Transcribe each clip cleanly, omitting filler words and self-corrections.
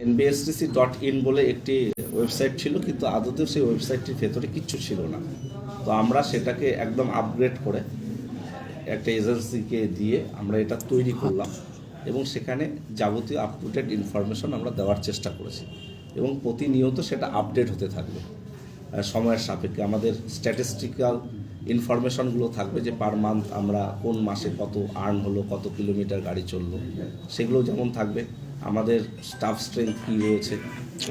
nbstc.in বলে একটি website ছিল, কিন্তু আদতেও সেই ওয়েবসাইটটির ভেতরে কিচ্ছু ছিল না। তো আমরা সেটাকে একদম আপগ্রেড করে একটা এজেন্সিকে দিয়ে আমরা এটা তৈরি করলাম এবং সেখানে যাবতীয় আপ টু ডেট ইনফরমেশন আমরা দেওয়ার চেষ্টা করেছি এবং প্রতিনিয়ত সেটা আপডেট হতে থাকবে। সময়ের সাপেক্ষে আমাদের স্ট্যাটিস্টিক্যাল ইনফরমেশনগুলো থাকবে যে পার মান্থ আমরা কোন মাসে কত আর্ন হলো, কত কিলোমিটার গাড়ি চললো, সেগুলো যেমন থাকবে। আমাদের স্টাফ স্ট্রেংথ কী রয়েছে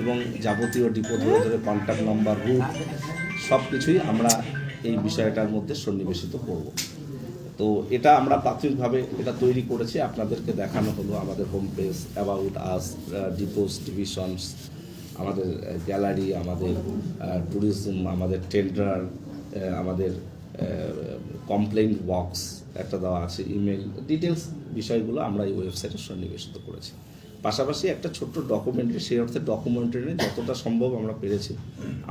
এবং যাবতীয় ডিপো ধরে ধরে কন্ট্যাক্ট নাম্বার, রুট সব কিছুই আমরা এই বিষয়টার মধ্যে সন্নিবেশিত করব। তো এটা আমরা প্রাথমিকভাবে এটা তৈরি করেছি, আপনাদেরকে দেখানো হলো। আমাদের home page, about us, depots, divisions, আমাদের গ্যালারি, আমাদের ট্যুরিজম, আমাদের টেন্ডার, আমাদের কমপ্লেইন্ট বক্স একটা দেওয়া আছে, ইমেল ডিটেলস বিষয়গুলো আমরা এই ওয়েবসাইটে সন্নিবেশিত করেছি। পাশাপাশি একটা ছোট্ট ডকুমেন্টারি, সেই অর্থে ডকুমেন্টারি যতটা সম্ভব আমরা পেরেছি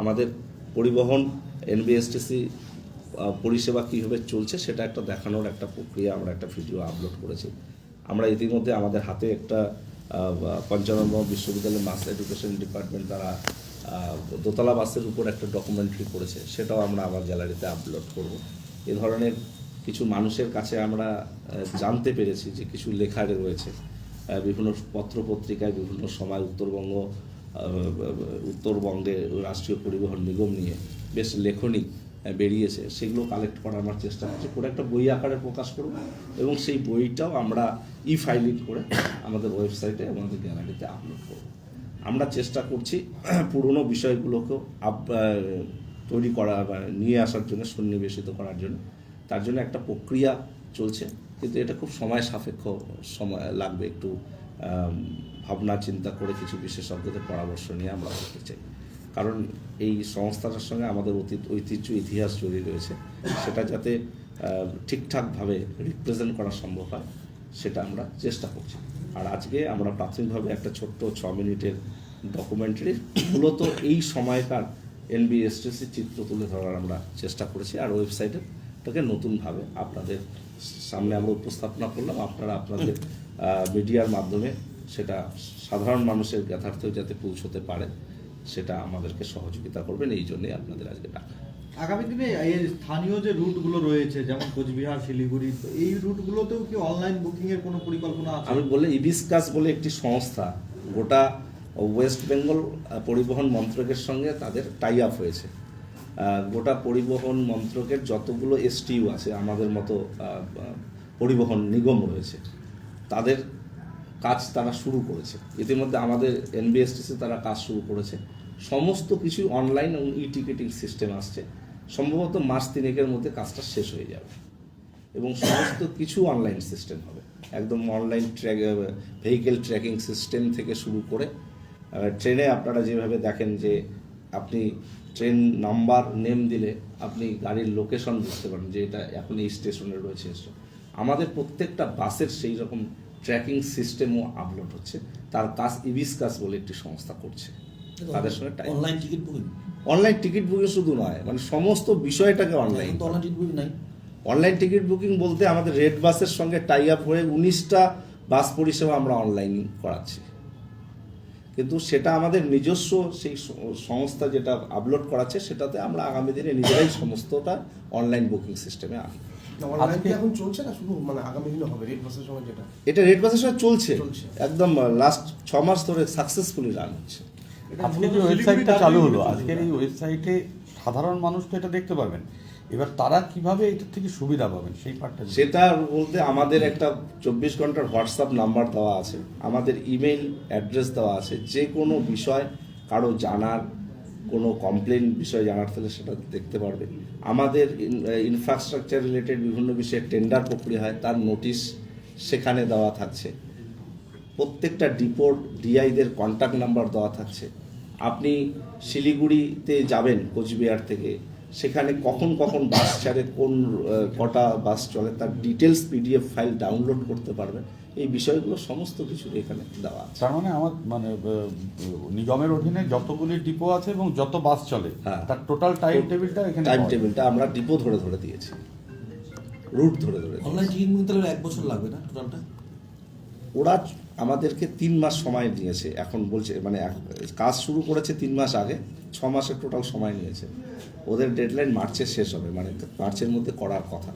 আমাদের পরিবহন এনবিএসটিসি পরিষেবা কীভাবে চলছে সেটা একটা দেখানোর একটা প্রক্রিয়া, আমরা একটা ভিডিও আপলোড করেছি। আমরা ইতিমধ্যে আমাদের হাতে একটা পঞ্চানন বিশ্ববিদ্যালয়ের মাস এডুকেশন ডিপার্টমেন্ট তারা দোতলা বাসের উপর একটা ডকুমেন্টারি করেছে, সেটাও আমরা আমার গ্যালারিতে আপলোড করব। এ ধরনের কিছু মানুষের কাছে আমরা জানতে পেরেছি যে কিছু লেখা রয়েছে বিভিন্ন পত্রপত্রিকায়, বিভিন্ন সময় উত্তরবঙ্গে রাষ্ট্রীয় পরিবহন নিগম নিয়ে বেশ লেখনী বেরিয়েছে, সেগুলো কালেক্ট করার আমার চেষ্টা করছি, করে একটা বই আকারে প্রকাশ করব এবং সেই বইটাও আমরা ফাইলিং করে আমাদের ওয়েবসাইটে, আমাদের গ্যালারিতে আপলোড করব। আমরা চেষ্টা করছি পুরনো বিষয়গুলোকেও তৈরি করা বা নিয়ে আসার জন্য, সন্নিবেশিত করার জন্য। তার জন্য একটা প্রক্রিয়া চলছে, কিন্তু এটা খুব সময় সাপেক্ষ, সময় লাগবে, একটু ভাবনা চিন্তা করে কিছু বিশেষজ্ঞদের পরামর্শ নিয়ে আমরা করতে চাই। কারণ এই সংস্থাটার সঙ্গে আমাদের ঐতিহ্য, ইতিহাস জড়িয়ে রয়েছে, সেটা যাতে ঠিকঠাকভাবে রিপ্রেজেন্ট করা সম্ভব হয় সেটা আমরা চেষ্টা করছি। আর আজকে আমরা প্রাথমিকভাবে একটা ছোট্ট 6 মিনিটের ডকুমেন্টারি মূলত এই সময়কার এনবিএসটিসি চিত্র তুলে ধরার আমরা চেষ্টা করেছি। আর ওয়েবসাইটটাকে নতুনভাবে আপনাদের সামনে আমরা উপস্থাপনা করলাম। আপনারা আপনাদের মিডিয়ার মাধ্যমে সেটা সাধারণ মানুষের যথার্থই যাতে পৌঁছতে পারে সেটা আমাদেরকে সহযোগিতা করবেন, এই জন্যই আপনাদের আজকে ডাকা। আগামী দিনে এই স্থানীয় যে রুটগুলো রয়েছে, যেমন কোচবিহার, শিলিগুড়ি, এই রুটগুলোতেও কি অনলাইন বুকিংয়ের কোনো পরিকল্পনা আছে? আমি বলে ইবিসকাস বলে একটি সংস্থা গোটা ওয়েস্ট বেঙ্গল পরিবহন মন্ত্রকের সঙ্গে তাদের টাই আপ হয়েছে। গোটা পরিবহন মন্ত্রকের যতগুলো এসটিইউ আছে, আমাদের মতো পরিবহন নিগম রয়েছে, তাদের কাজ তারা শুরু করেছে। ইতিমধ্যে আমাদের এনবিএসটিসি তারা কাজ শুরু করেছে, সমস্ত কিছুই অনলাইন এবং টিকিটিং সিস্টেম আসছে। সম্ভবত মাস 3 মধ্যে কাজটা শেষ হয়ে যাবে এবং সমস্ত কিছু অনলাইন সিস্টেম হবে। একদম অনলাইন ভেহিকেল ট্র্যাকিং সিস্টেম থেকে শুরু করে ট্রেনে আপনারা যেভাবে দেখেন যে আপনি ট্রেন নাম্বার নেম দিলে আপনি গাড়ির লোকেশন বুঝতে পারেন যে এটা এখন এই স্টেশনে রয়েছে। আমাদের প্রত্যেকটা বাসের সেই রকম ট্র্যাকিং সিস্টেমও আপলোড হচ্ছে। তার কাজ ইবিসকাস বলে একটি সংস্থা করছে, তাদের সঙ্গে অনলাইন টিকিট বুকিং শুধু নয়, মানে সমস্ত বিষয়টাকে অনলাইন। অনলাইন টিকিট বুকিং বলতে আমাদের রেড বাসের সঙ্গে টাই আপ হয়ে 19টা বাস পরিষেবা আমরা অনলাইন করাচ্ছি, কিন্তু সেটা আমাদের নিজস্ব সেই সংস্থা যেটা আপলোড করাচ্ছে সেটাতে আমরা আগামী দিনে নিজেরাই সমস্তটা অনলাইন বুকিং সিস্টেমে আনি। এখন চলছে না, শুধু মানে আগামী দিনে হবে রেড বাসের সময়, যেটা এটা রেড বাসের সময় চলছে একদম লাস্ট 6 মাস ধরে সাকসেসফুলি রান হচ্ছে। আজকে যে ওয়েবসাইটটা চালু হলো, আজকের এই ওয়েবসাইটে সাধারণ মানুষ তো এটা দেখতে পারবেন, এবার তারা কিভাবে এটা থেকে সুবিধা পাবেন সেই পার্টটা সেটা বলতে আমাদের একটা 24 ঘন্টার হোয়াটসঅ্যাপ নাম্বার দেওয়া আছে, আমাদের ইমেল অ্যাড্রেস দেওয়া আছে। যে কোনো বিষয় কারো জানার, কোনো কমপ্লেন বিষয় জানার থাকলে সেটা দেখতে পারবে। আমাদের ইনফ্রাস্ট্রাকচার রিলেটেড বিভিন্ন বিষয়ে টেন্ডার প্রক্রিয়া হয়, তার নোটিশ সেখানে দেওয়া থাকছে। প্রত্যেকটা ডিপোর ডিআইদের কন্ট্যাক্ট নাম্বার দেওয়া থাকছে। আপনি শিলিগুড়িতে যাবেন কোচবিহার থেকে, সেখানে কখন কখন বাস ছাড়ে, কোন কটা বাস চলে, তার ডিটেলস পিডিএফ ফাইল ডাউনলোড করতে পারবেন। এই বিষয়গুলো সমস্ত কিছু এখানে দেওয়া আছে। তার মানে আমার নিগমের অধীনে যতগুলি ডিপো আছে এবং যত বাস চলে তার টোটাল টাইম টেবিলটা এখানে, টাইম টেবিলটা আমরা ডিপো ধরে ধরে দিয়েছি, রুট ধরে ধরে। অনলাইন টিকিট বুকিং তাহলে 1 বছর লাগবে না টোটালটা? ওরা আমাদেরকে 3 মাস সময় নিয়েছে, এখন বলছে মানে কাজ শুরু করেছে 3 মাস আগে, 6 মাসের টোটাল সময় নিয়েছে। ওদের ডেডলাইন মার্চে শেষ হবে, মানে মার্চের মধ্যে করার কথা।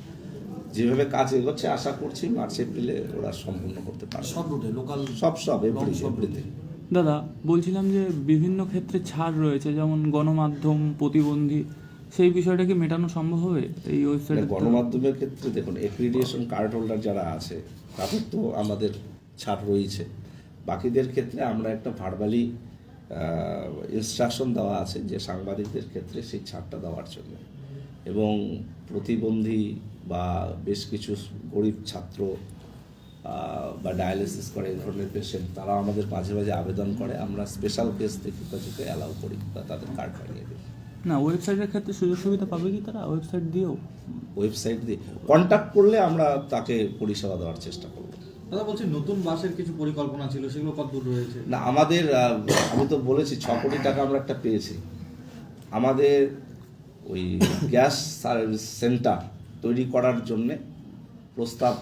যেভাবে কাজ এগোচ্ছে আশা করছি মার্চ এপ্রিলে ওরা সম্পূর্ণ করতে পারবে। সব রুটে লোকাল সব এভরিথিং। দাদা বলছিলাম যে বিভিন্ন ক্ষেত্রে ছাড় রয়েছে, যেমন গণমাধ্যম, প্রতিবন্ধী, সেই বিষয়টা কি মেটানো সম্ভব হবে এই ওয়েবসাইটে? গণমাধ্যমের ক্ষেত্রে দেখুন, অ্যাক্রিডিটেশন কার্ড হোল্ডার যারা আছে তাদের তো আমাদের ছাড় রয়েছে। বাকিদের ক্ষেত্রে আমরা একটা ভার্বালি ইনস্ট্রাকশন দেওয়া আছে যে সাংবাদিকদের ক্ষেত্রে সেই ছাড়টা দেওয়ার জন্য। এবং প্রতিবন্ধী বা বেশ কিছু গরিব ছাত্র বা ডায়ালিসিস করে এই ধরনের পেশেন্ট, তারা আমাদের মাঝে মাঝে আবেদন করে, আমরা স্পেশাল কেস থেকে তাদেরকে অ্যালাউ করি বা তাদের কার্ড বানিয়ে দিই। না, ওয়েবসাইটের ক্ষেত্রে সুযোগ সুবিধা পাবে কি তারা ওয়েবসাইট দিয়েও? ওয়েবসাইট দিয়ে কন্ট্যাক্ট করলে আমরা তাকে পরিষেবা দেওয়ার চেষ্টা করব। দাদা বলছি নতুন বাসের কিছু পরিকল্পনা ছিল, সেগুলো কতদূর রয়েছে? না, আমাদের আমি তো বলেছি 6 কোটি টাকা আমরা একটা পেয়েছি। আমাদের ওই গ্যাস সার্ভিস সেন্টার তৈরি করার জন্যে প্রস্তাব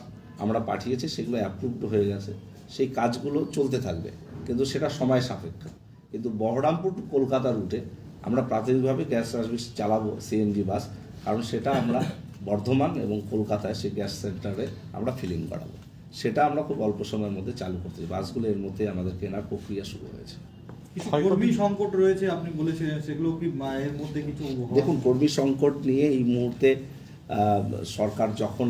আমরা পাঠিয়েছি, সেগুলো অ্যাপ্রুভড হয়ে গেছে। সেই কাজগুলো চলতে থাকবে, কিন্তু সেটা সময় সাপেক্ষ। কিন্তু বহরমপুর টু কলকাতা রুটে আমরা প্রাথমিকভাবে গ্যাস সার্ভিস চালাবো, সিএনজি বাস, কারণ সেটা আমরা বর্ধমান এবং কলকাতায় সেই গ্যাস সেন্টারে আমরা ফিলিং করাবো। সেটা আমরা খুব অল্প সময়ের মধ্যে চালু করতে চাই। বাসগুলো এর মধ্যে আমাদের কেনার প্রক্রিয়া শুরু হয়েছে। কিছু কর্মী সংকট রয়েছে আপনি বলেছিলেন, সেগুলো কি এর মধ্যে কিছু দেখুন, কর্মী সংকট নিয়ে এই মুহূর্তে সরকার যখন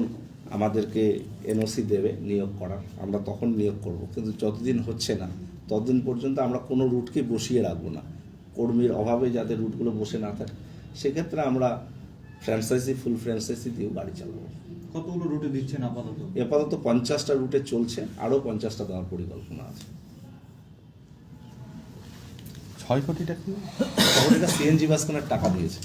আমাদেরকে এনওসি দেবে নিয়োগ করার, আমরা তখন নিয়োগ করব। কিন্তু যতদিন হচ্ছে না ততদিন পর্যন্ত আমরা কোনো রুটকে বসিয়ে রাখবো না। কর্মীর অভাবে যাতে রুটগুলো বসে না থাকে, সেক্ষেত্রে আমরা ফ্র্যাঞ্চাইজি, ফুল ফ্র্যাঞ্চাইজি দিয়েও গাড়ি চালাবো। কতগুলো রুটে দিচ্ছেন আপাতত? আপাতত 50টা রুটে চলছে, আরও 50টা দেওয়ার পরিকল্পনা আছে। 6 কোটি টাকা সিএনজি বাস কেনার টাকা দিয়েছে।